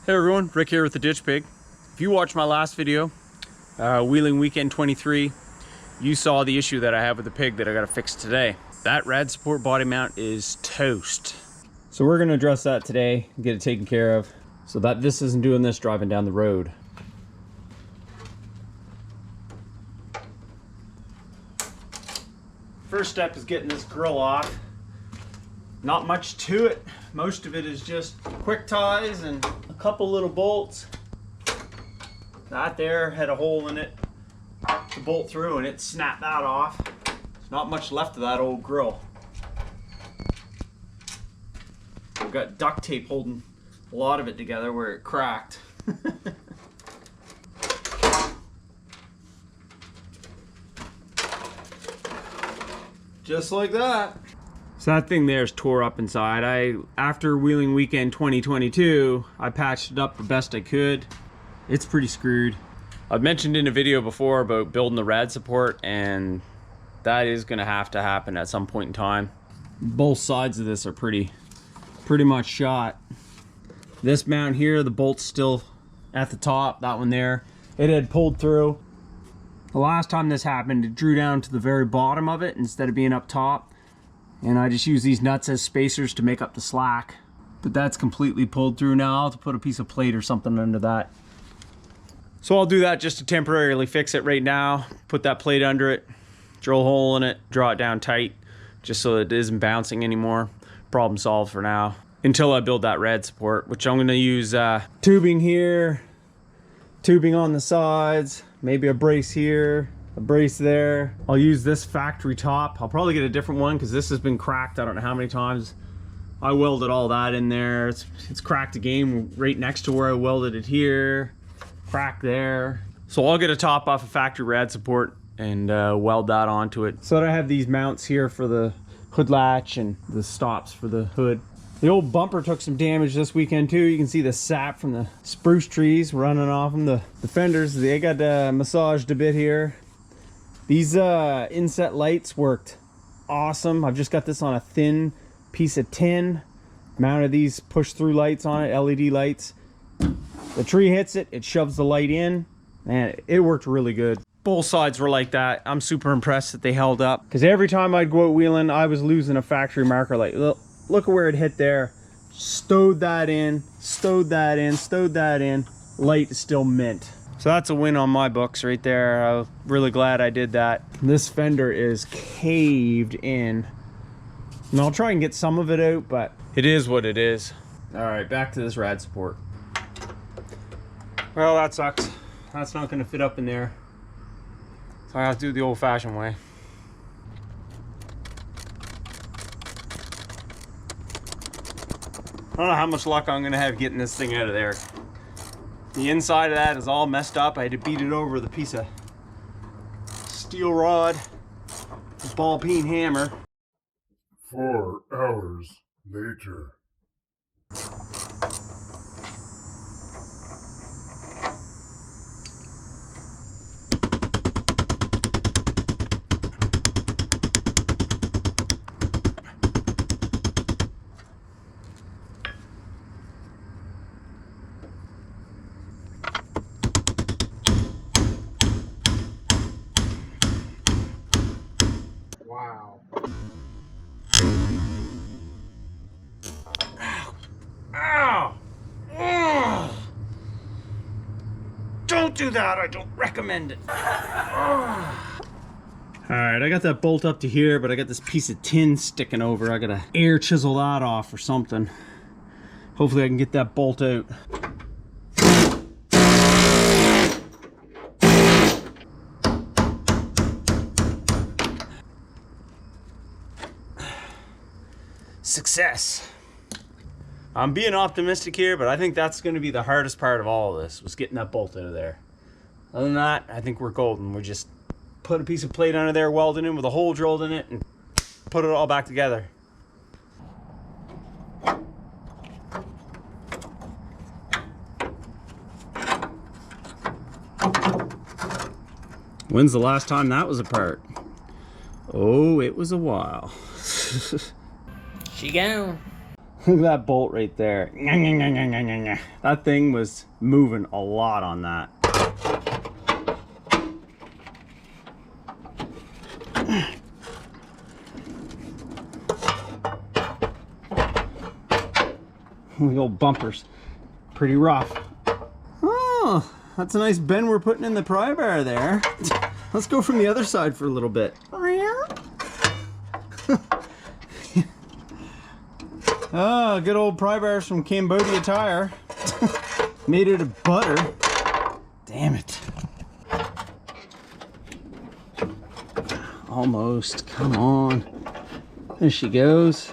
Hey everyone, Rick here with the Ditch Pig. If you watched my last video, Wheeling Weekend 23, you saw the issue that I have with the pig that I gotta fix today. That rad support body mount is toast. So we're gonna address that today and get it taken care of so that this isn't doing this driving down the road. First step is getting this grill off. Not much to it. Most of it is just quick ties and a couple little bolts. That there had a hole in it to bolt through and it snapped that off. There's not much left of that old grill. We've got duct tape holding a lot of it together where it cracked. Just like that. So that thing there is tore up inside. After Wheeling Weekend 2022, I patched it up the best I could. It's pretty screwed. I've mentioned in a video before about building the rad support, and that is gonna have to happen at some point in time. Both sides of this are pretty much shot. This mount here, the bolt's still at the top, that one there. It had pulled through. The last time this happened, it drew down to the very bottom of it instead of being up top. And I just use these nuts as spacers to make up the slack. But that's completely pulled through now. I'll have to put a piece of plate or something under that. So I'll do that just to temporarily fix it right now. Put that plate under it, drill a hole in it, draw it down tight, just so it isn't bouncing anymore. Problem solved for now. Until I build that rad support, which I'm gonna use tubing here, tubing on the sides, maybe a brace here, a brace there. I'll use this factory top. I'll probably get a different one because this has been cracked I don't know how many times. I welded all that in there. It's cracked again right next to where I welded it here. Crack there. So I'll get a top off of factory rad support and weld that onto it. So I have these mounts here for the hood latch and the stops for the hood. The old bumper took some damage this weekend too. You can see the sap from the spruce trees running off them. The fenders, they got massaged a bit here. These inset lights worked awesome. I've just got this on a thin piece of tin. Mounted these push-through lights on it, LED lights. The tree hits it, it shoves the light in, and it worked really good. Both sides were like that. I'm super impressed that they held up. Because every time I'd go out wheeling, I was losing a factory marker light. Look at where it hit there. Stowed that in, stowed that in, stowed that in. Light is still mint. So that's a win on my books right there. I'm really glad I did that. This fender is caved in. And I'll try and get some of it out, but it is what it is. All right, back to this rad support. Well, that sucks. That's not gonna fit up in there. So I have to do it the old-fashioned way. I don't know how much luck I'm gonna have getting this thing out of there. The inside of that is all messed up. I had to beat it over with a piece of steel rod, a ball peen hammer. 4 hours later. Wow. Ow! Ugh. Don't do that, I don't recommend it. Alright, I got that bolt up to here, but I got this piece of tin sticking over. I gotta air chisel that off or something. Hopefully I can get that bolt out. Success. I'm being optimistic here, but I think that's going to be the hardest part of all of this, was getting that bolt out of there. Other than that, I think we're golden. We just put a piece of plate under there, weld it in with a hole drilled in it, and put it all back together. When's the last time that was apart? Oh, it was a while. She gone. Look at that bolt right there. That thing was moving a lot on that. The old bumpers, pretty rough. Oh, that's a nice bend we're putting in the pry bar there. Let's go from the other side for a little bit. Oh, good old pry bars from Cambodia Tire. Made it of butter. Damn it. Almost, come on. There she goes.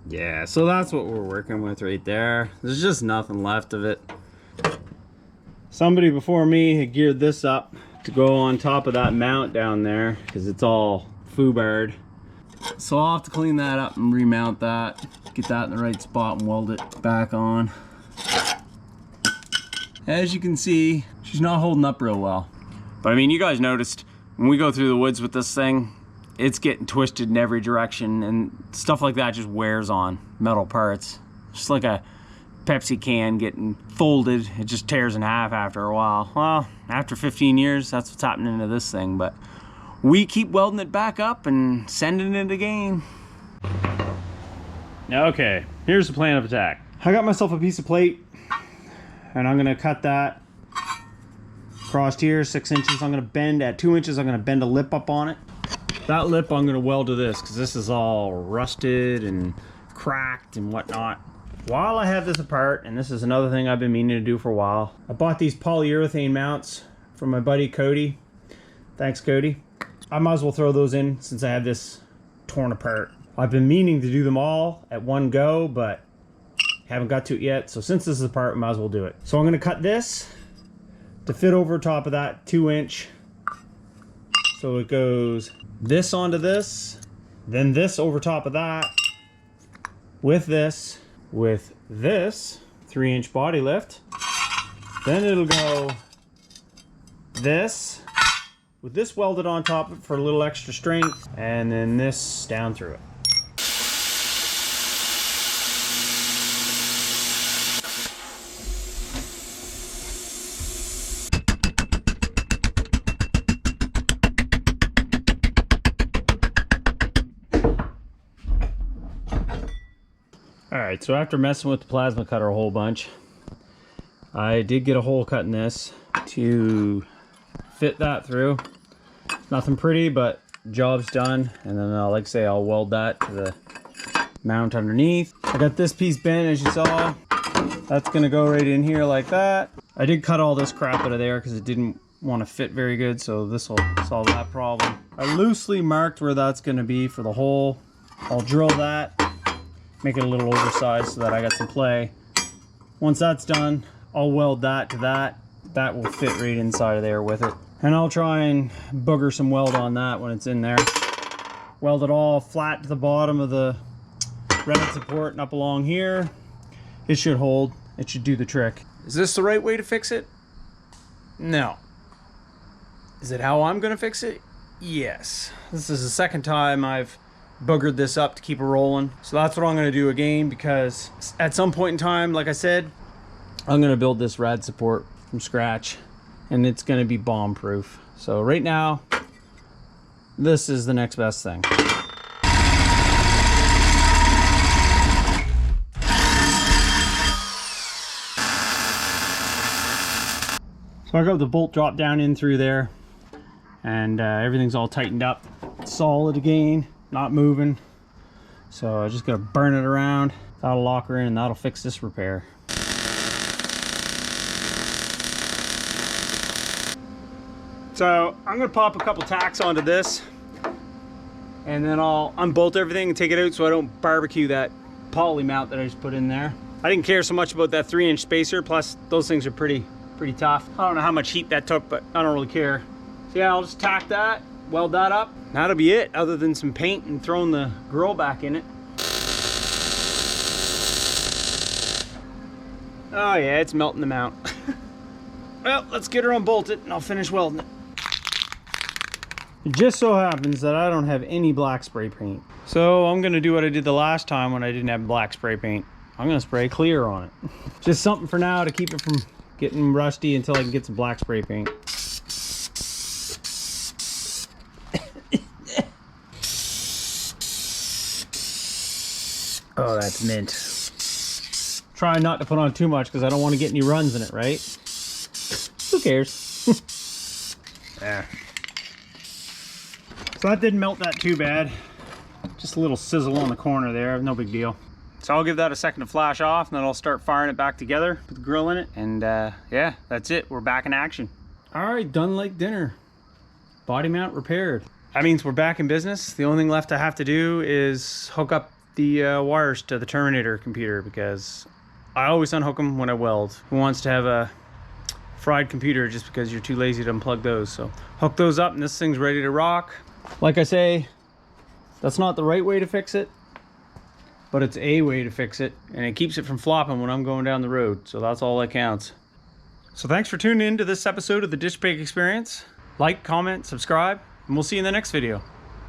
Yeah, so that's what we're working with right there. There's just nothing left of it. Somebody before me had geared this up to go on top of that mount down there because it's all foobarred. So I'll have to clean that up and remount that, get that in the right spot and weld it back on. As you can see, she's not holding up real well. But I mean, you guys noticed when we go through the woods with this thing, it's getting twisted in every direction, and stuff like that just wears on metal parts. Just like a Pepsi can getting folded, it just tears in half after a while. Well, after 15 years, that's what's happening to this thing, but we keep welding it back up and sending it again. Okay, here's the plan of attack. I got myself a piece of plate, and I'm gonna cut that across here, 6 inches. I'm gonna bend at 2 inches, I'm gonna bend a lip up on it. That lip I'm gonna weld to this, because this is all rusted and cracked and whatnot. While I have this apart, and this is another thing I've been meaning to do for a while, I bought these polyurethane mounts from my buddy Cody. Thanks, Cody. I might as well throw those in since I have this torn apart. I've been meaning to do them all at one go, but haven't got to it yet. So since this is apart, I might as well do it. So I'm gonna cut this to fit over top of that 2 inch. So it goes this onto this, then this over top of that, with this 3 inch body lift. Then it'll go this, with this welded on top of it for a little extra strength, and then this down through it. Alright, so after messing with the plasma cutter a whole bunch, I did get a hole cut in this to fit that through. Nothing pretty, but job's done. And then, like I say, I'll weld that to the mount underneath. I got this piece bent, as you saw. That's gonna go right in here like that. I did cut all this crap out of there because it didn't want to fit very good, so this will solve that problem. I loosely marked where that's gonna be for the hole. I'll drill that, make it a little oversized so that I got some play. Once that's done, I'll weld that to that. That will fit right inside of there with it. And I'll try and booger some weld on that when it's in there. Weld it all flat to the bottom of the rad support and up along here. It should hold. It should do the trick. Is this the right way to fix it? No. Is it how I'm gonna fix it? Yes. This is the second time I've boogered this up to keep it rolling. So that's what I'm gonna do again, because at some point in time, like I said, I'm gonna build this rad support from scratch, and it's gonna be bomb proof. So right now, this is the next best thing. So I got the bolt drop down in through there, and everything's all tightened up, solid again, not moving. So I just gotta burn it around. That'll lock her in, and that'll fix this repair. So I'm gonna pop a couple tacks onto this, and then I'll unbolt everything and take it out so I don't barbecue that poly mount that I just put in there. I didn't care so much about that 3-inch spacer, plus those things are pretty tough. I don't know how much heat that took, but I don't really care. So yeah, I'll just tack that, weld that up. That'll be it, other than some paint and throwing the grill back in it. Oh yeah, it's melting the mount. Well, let's get her unbolted and I'll finish welding it. It just so happens that I don't have any black spray paint. So I'm gonna do what I did the last time when I didn't have black spray paint. I'm gonna spray clear on it. Just something for now to keep it from getting rusty until I can get some black spray paint. Oh, that's mint. Trying not to put on too much because I don't want to get any runs in it, right? Who cares? Yeah. So that didn't melt that too bad. Just a little sizzle on the corner there, no big deal. So I'll give that a second to flash off and then I'll start firing it back together, put the grill in it, and yeah, that's it. We're back in action. All right, done like dinner. Body mount repaired. That means we're back in business. The only thing left I have to do is hook up the wires to the Terminator computer because I always unhook them when I weld. Who wants to have a fried computer just because you're too lazy to unplug those? So hook those up and this thing's ready to rock. Like I say, that's not the right way to fix it, but it's a way to fix it, and it keeps it from flopping when I'm going down the road, so that's all that counts. So thanks for tuning in to this episode of the Dish Bake Experience. Like, comment, subscribe, and we'll see you in the next video.